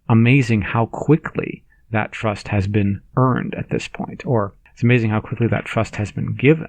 amazing how quickly that trust has been earned at this point, or it's amazing how quickly that trust has been given.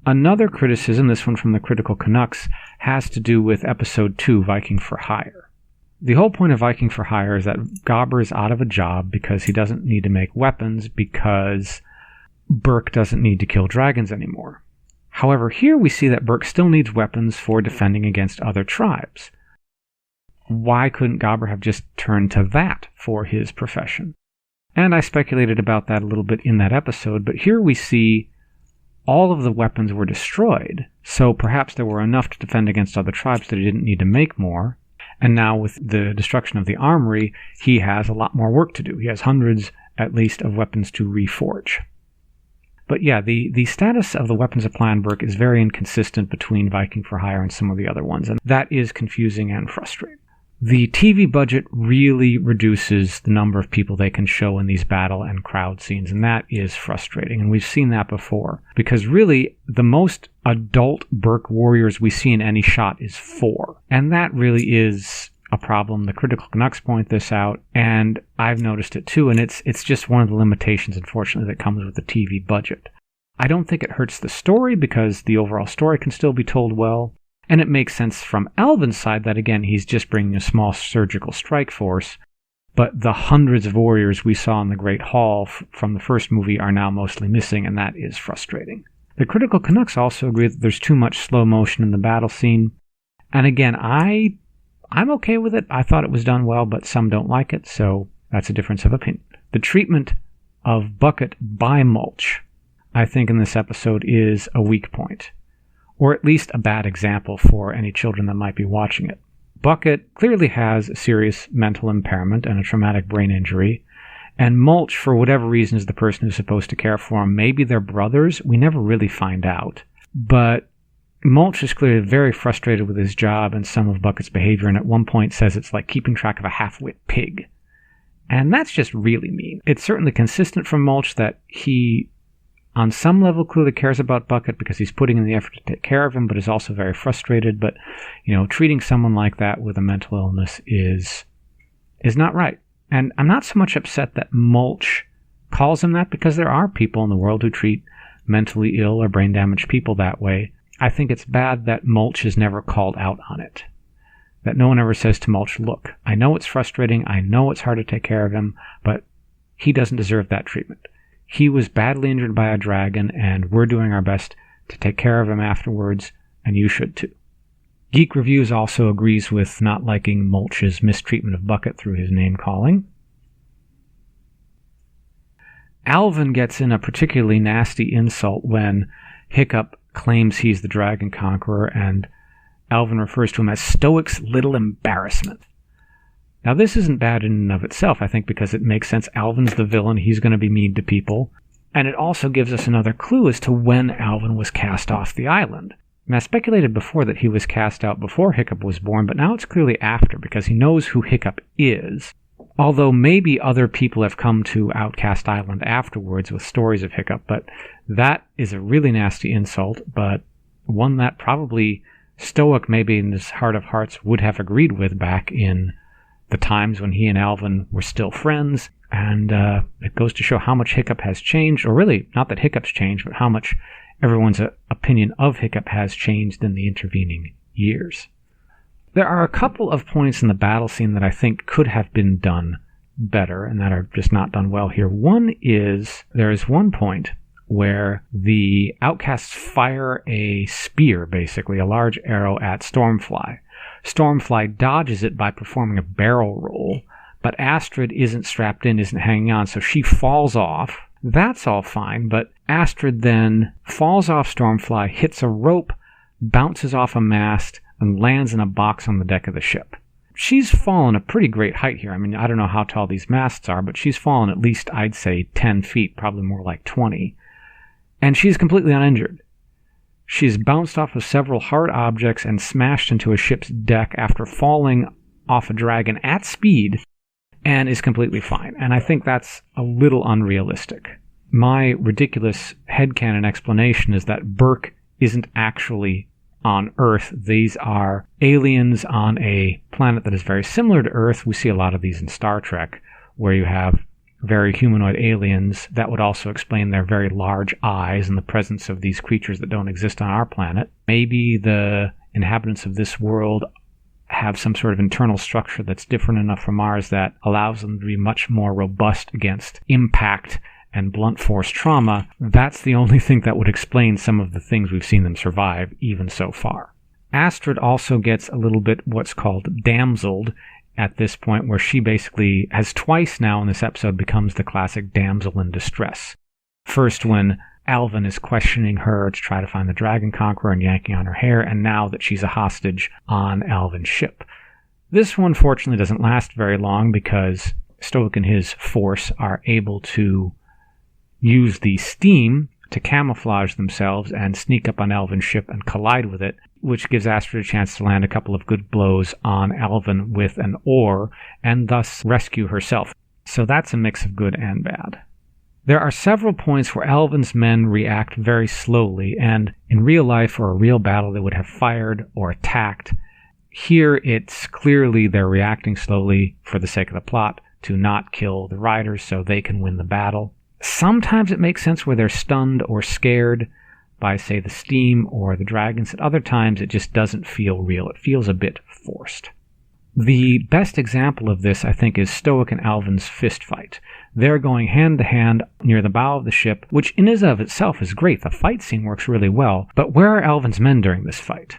Another criticism, this one from the Critical Canucks, has to do with Episode 2, Viking for Hire. The whole point of Viking for Hire is that Gobber is out of a job because he doesn't need to make weapons because Burke doesn't need to kill dragons anymore. However, here we see that Burke still needs weapons for defending against other tribes. Why couldn't Gobber have just turned to that for his profession? And I speculated about that a little bit in that episode, but here we see all of the weapons were destroyed, so perhaps there were enough to defend against other tribes that he didn't need to make more. And now with the destruction of the armory, he has a lot more work to do. He has hundreds, at least, of weapons to reforge. But yeah, the status of the weapons supply on Burke is very inconsistent between Viking for Hire and some of the other ones, and that is confusing and frustrating. The TV budget really reduces the number of people they can show in these battle and crowd scenes, and that is frustrating, and we've seen that before. Because really, the most adult Burke warriors we see in any shot is 4, and that really is a problem. The Critical Canucks point this out, and I've noticed it too, and it's just one of the limitations, unfortunately, that comes with the TV budget. I don't think it hurts the story, because the overall story can still be told well, and it makes sense from Alvin's side that, again, he's just bringing a small surgical strike force, but the hundreds of warriors we saw in the Great Hall from the first movie are now mostly missing, and that is frustrating. The Critical Canucks also agree that there's too much slow motion in the battle scene, and again, I'm okay with it. I thought it was done well, but some don't like it, so that's a difference of opinion. The treatment of Bucket by Mulch, I think in this episode, is a weak point, or at least a bad example for any children that might be watching it. Bucket clearly has a serious mental impairment and a traumatic brain injury, and Mulch, for whatever reason, is the person who's supposed to care for him. Maybe they're brothers. We never really find out. But Mulch is clearly very frustrated with his job and some of Bucket's behavior, and at one point says it's like keeping track of a half-wit pig. And that's just really mean. It's certainly consistent from Mulch that he, on some level, clearly cares about Bucket because he's putting in the effort to take care of him, but is also very frustrated. But, treating someone like that with a mental illness is not right. And I'm not so much upset that Mulch calls him that, because there are people in the world who treat mentally ill or brain-damaged people that way. I think it's bad that Mulch is never called out on it. That no one ever says to Mulch, look, I know it's frustrating, I know it's hard to take care of him, but he doesn't deserve that treatment. He was badly injured by a dragon, and we're doing our best to take care of him afterwards, and you should too. Geek Reviews also agrees with not liking Mulch's mistreatment of Bucket through his name-calling. Alvin gets in a particularly nasty insult when Hiccup claims he's the Dragon Conqueror, and Alvin refers to him as Stoic's little embarrassment. Now, this isn't bad in and of itself, I think, because it makes sense. Alvin's the villain. He's going to be mean to people. And it also gives us another clue as to when Alvin was cast off the island. And I speculated before that he was cast out before Hiccup was born, but now it's clearly after, because he knows who Hiccup is. Although maybe other people have come to Outcast Island afterwards with stories of Hiccup, but that is a really nasty insult, but one that probably Stoic, maybe in his heart of hearts, would have agreed with back in the times when he and Alvin were still friends. And it goes to show how much Hiccup has changed, or really, not that Hiccup's changed, but how much everyone's opinion of Hiccup has changed in the intervening years. There are a couple of points in the battle scene that I think could have been done better, and that are just not done well here. One is, there is one point where the Outcasts fire a spear, basically, a large arrow at Stormfly. Stormfly dodges it by performing a barrel roll, but Astrid isn't strapped in, isn't hanging on, so she falls off. That's all fine, but Astrid then falls off Stormfly, hits a rope, bounces off a mast, and lands in a box on the deck of the ship. She's fallen a pretty great height here. I mean, I don't know how tall these masts are, but she's fallen at least, I'd say, 10 feet, probably more like 20. And she's completely uninjured. She's bounced off of several hard objects and smashed into a ship's deck after falling off a dragon at speed, and is completely fine. And I think that's a little unrealistic. My ridiculous headcanon explanation is that Burke isn't actually on Earth. These are aliens on a planet that is very similar to Earth. We see a lot of these in Star Trek, where you have very humanoid aliens. That would also explain their very large eyes and the presence of these creatures that don't exist on our planet. Maybe the inhabitants of this world have some sort of internal structure that's different enough from ours that allows them to be much more robust against impact and blunt force trauma. That's the only thing that would explain some of the things we've seen them survive, even so far. Astrid also gets a little bit what's called damseled at this point, where she basically has twice now in this episode becomes the classic damsel in distress. First when Alvin is questioning her to try to find the Dragon Conqueror and yanking on her hair, and now that she's a hostage on Alvin's ship. This one fortunately doesn't last very long because Stoic and his force are able to use the steam to camouflage themselves and sneak up on Alvin's ship and collide with it, which gives Astrid a chance to land a couple of good blows on Alvin with an oar and thus rescue herself. So that's a mix of good and bad. There are several points where Alvin's men react very slowly, and in real life or a real battle they would have fired or attacked. Here it's clearly they're reacting slowly for the sake of the plot to not kill the riders so they can win the battle. Sometimes it makes sense where they're stunned or scared by, say, the steam or the dragons. At other times, it just doesn't feel real. It feels a bit forced. The best example of this, I think, is Stoic and Alvin's fist fight. They're going hand to hand near the bow of the ship, which in and of itself is great. The fight scene works really well. But where are Alvin's men during this fight?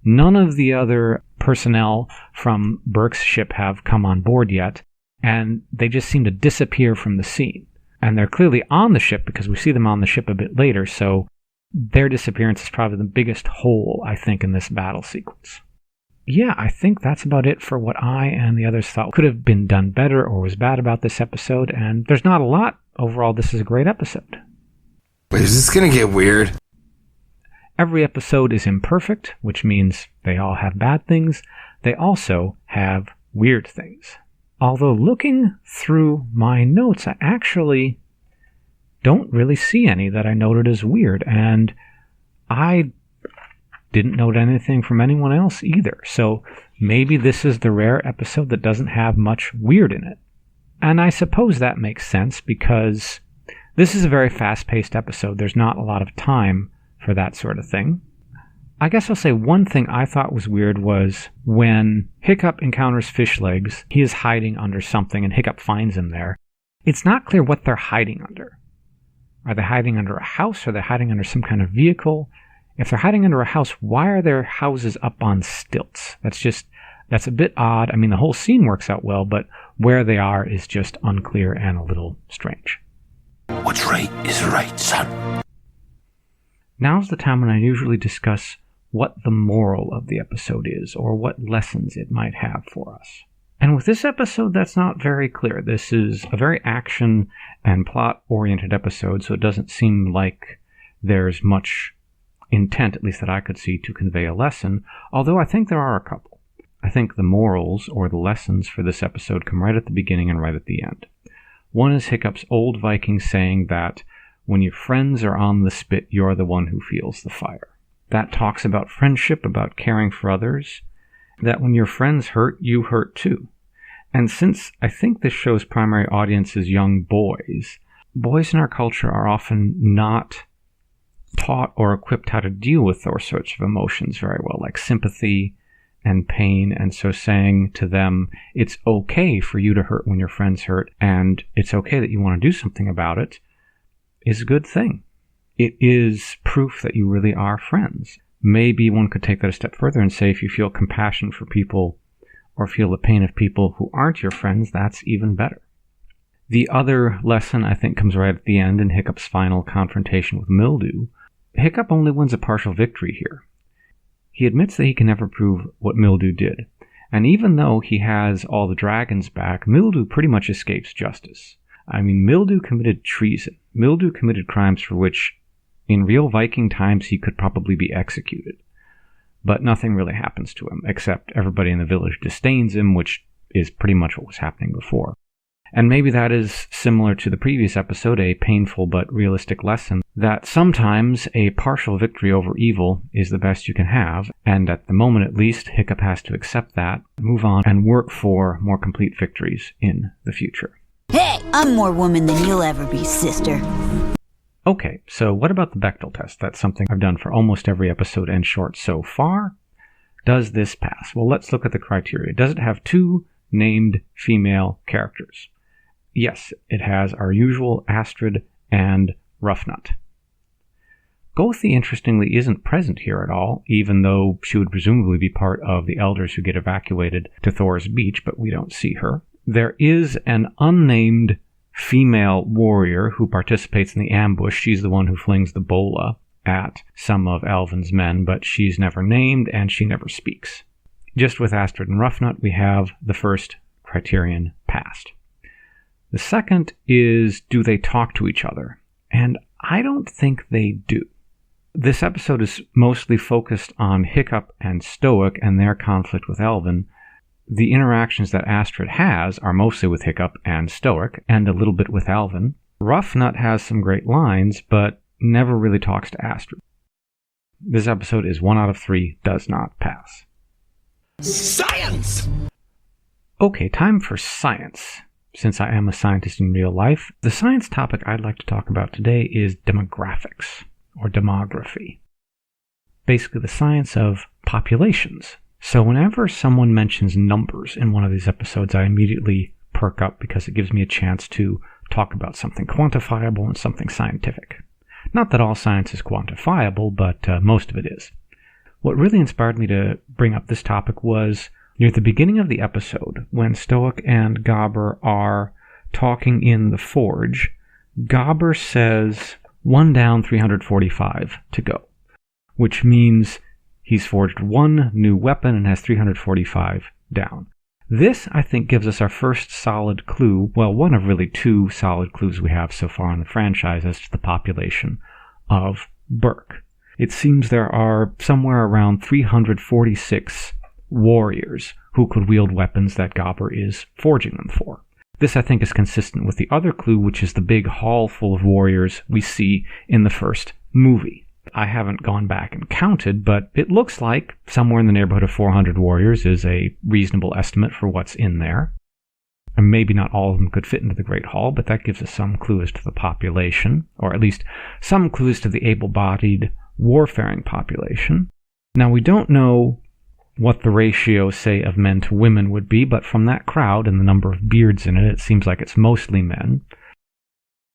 None of the other personnel from Burke's ship have come on board yet, and they just seem to disappear from the scene. And they're clearly on the ship because we see them on the ship a bit later, so their disappearance is probably the biggest hole, I think, in this battle sequence. Yeah, I think that's about it for what I and the others thought could have been done better or was bad about this episode, and there's not a lot. Overall, this is a great episode. Wait, is this gonna get weird? Every episode is imperfect, which means they all have bad things. They also have weird things. Although looking through my notes, I actually don't really see any that I noted as weird, and I didn't note anything from anyone else either. So maybe this is the rare episode that doesn't have much weird in it. And I suppose that makes sense because this is a very fast-paced episode. There's not a lot of time for that sort of thing. I guess I'll say one thing I thought was weird was when Hiccup encounters Fish Legs, he is hiding under something and Hiccup finds him there. It's not clear what they're hiding under. Are they hiding under a house? Are they hiding under some kind of vehicle? If they're hiding under a house, why are their houses up on stilts? That's a bit odd. I mean, the whole scene works out well, but where they are is just unclear and a little strange. What's right is right, son. Now's the time when I usually discuss what the moral of the episode is, or what lessons it might have for us. And with this episode, that's not very clear. This is a very action and plot-oriented episode, so it doesn't seem like there's much intent, at least that I could see, to convey a lesson, although I think there are a couple. I think the morals, or the lessons for this episode, come right at the beginning and right at the end. One is Hiccup's old Viking saying that when your friends are on the spit, you're the one who feels the fire. That talks about friendship, about caring for others, that when your friends hurt, you hurt too. And since I think this show's primary audience is young boys, boys in our culture are often not taught or equipped how to deal with those sorts of emotions very well, like sympathy and pain, and so saying to them, it's okay for you to hurt when your friends hurt, and it's okay that you want to do something about it, is a good thing. It is proof that you really are friends. Maybe one could take that a step further and say if you feel compassion for people or feel the pain of people who aren't your friends, that's even better. The other lesson, I think, comes right at the end in Hiccup's final confrontation with Mildew. Hiccup only wins a partial victory here. He admits that he can never prove what Mildew did, and even though he has all the dragons back, Mildew pretty much escapes justice. I mean, Mildew committed treason. Mildew committed crimes for which, in real Viking times, he could probably be executed. But nothing really happens to him, except everybody in the village disdains him, which is pretty much what was happening before. And maybe that is similar to the previous episode, a painful but realistic lesson that sometimes a partial victory over evil is the best you can have, and at the moment at least, Hiccup has to accept that, move on, and work for more complete victories in the future. Hey, I'm more woman than you'll ever be, sister. Okay, so what about the Bechdel test? That's something I've done for almost every episode and short so far. Does this pass? Well, let's look at the criteria. Does it have 2 named female characters? Yes, it has our usual Astrid and Roughnut. Goethe, interestingly, isn't present here at all, even though she would presumably be part of the elders who get evacuated to Thor's beach, but we don't see her. There is an unnamed female warrior who participates in the ambush. She's the one who flings the bola at some of Alvin's men, but she's never named and she never speaks. Just with Astrid and Roughnut, we have the first criterion passed. The second is, do they talk to each other? And I don't think they do. This episode is mostly focused on Hiccup and Stoic and their conflict with Alvin. The interactions that Astrid has are mostly with Hiccup and Stoic, and a little bit with Alvin. Roughnut has some great lines, but never really talks to Astrid. This episode is 1 out of 3, does not pass. Science! Okay, time for science. Since I am a scientist in real life, the science topic I'd like to talk about today is demographics, or demography. Basically the science of populations. So whenever someone mentions numbers in one of these episodes, I immediately perk up because it gives me a chance to talk about something quantifiable and something scientific. Not that all science is quantifiable, but most of it is. What really inspired me to bring up this topic was near the beginning of the episode, when Stoic and Gobber are talking in the forge. Gobber says 1 down, 345 to go, which means he's forged 1 new weapon and has 345 down. This, I think, gives us our first solid clue, well, one of really 2 solid clues we have so far in the franchise as to the population of Berk. It seems there are somewhere around 346 warriors who could wield weapons that Gobber is forging them for. This, I think, is consistent with the other clue, which is the big hall full of warriors we see in the first movie. I haven't gone back and counted, but it looks like somewhere in the neighborhood of 400 warriors is a reasonable estimate for what's in there. And maybe not all of them could fit into the Great Hall, but that gives us some clue as to the population, or at least some clues to the able-bodied warfaring population. Now, we don't know what the ratio, say, of men to women would be, but from that crowd and the number of beards in it, it seems like it's mostly men.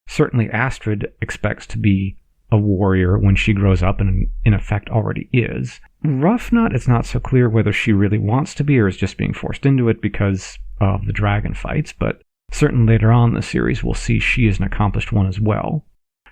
Certainly Astrid expects to be a warrior when she grows up, and in effect already is. Roughnut, it's not so clear whether she really wants to be or is just being forced into it because of the dragon fights, but certainly later on in the series we'll see she is an accomplished one as well.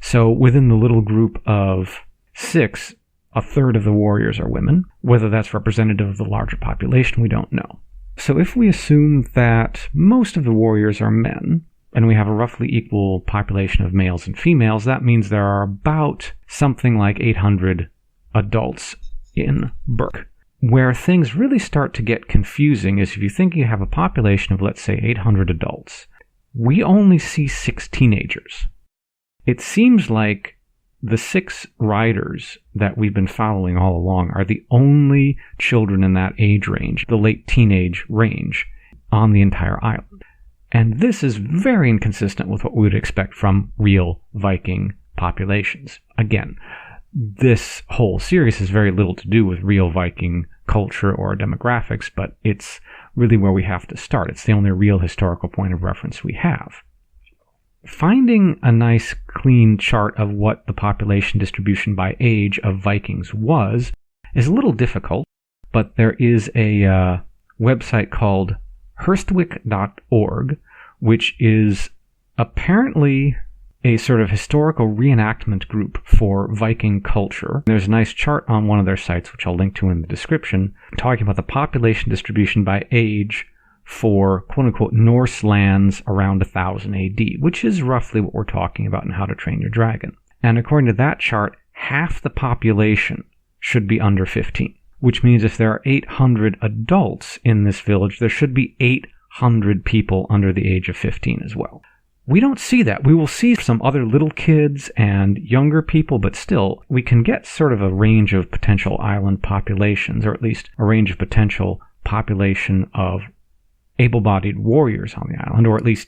So within the little group of 6, a third of the warriors are women. Whether that's representative of the larger population, we don't know. So if we assume that most of the warriors are men, and we have a roughly equal population of males and females, that means there are about something like 800 adults in Berk. Where things really start to get confusing is if you think you have a population of, let's say, 800 adults, we only see 6 teenagers. It seems like the 6 riders that we've been following all along are the only children in that age range, the late teenage range, on the entire island. And this is very inconsistent with what we would expect from real Viking populations. Again, this whole series has very little to do with real Viking culture or demographics, but it's really where we have to start. It's the only real historical point of reference we have. Finding a nice clean chart of what the population distribution by age of Vikings was is a little difficult, but there is a website called herstwick.org, which is apparently a sort of historical reenactment group for Viking culture. There's a nice chart on one of their sites, which I'll link to in the description, talking about the population distribution by age for quote-unquote Norse lands around 1000 AD, which is roughly what we're talking about in How to Train Your Dragon. And according to that chart, half the population should be under 15, which means if there are 800 adults in this village, there should be 100 people under the age of 15 as well. We don't see that. We will see some other little kids and younger people, but still, we can get sort of a range of potential island populations, or at least a range of potential population of able-bodied warriors on the island, or at least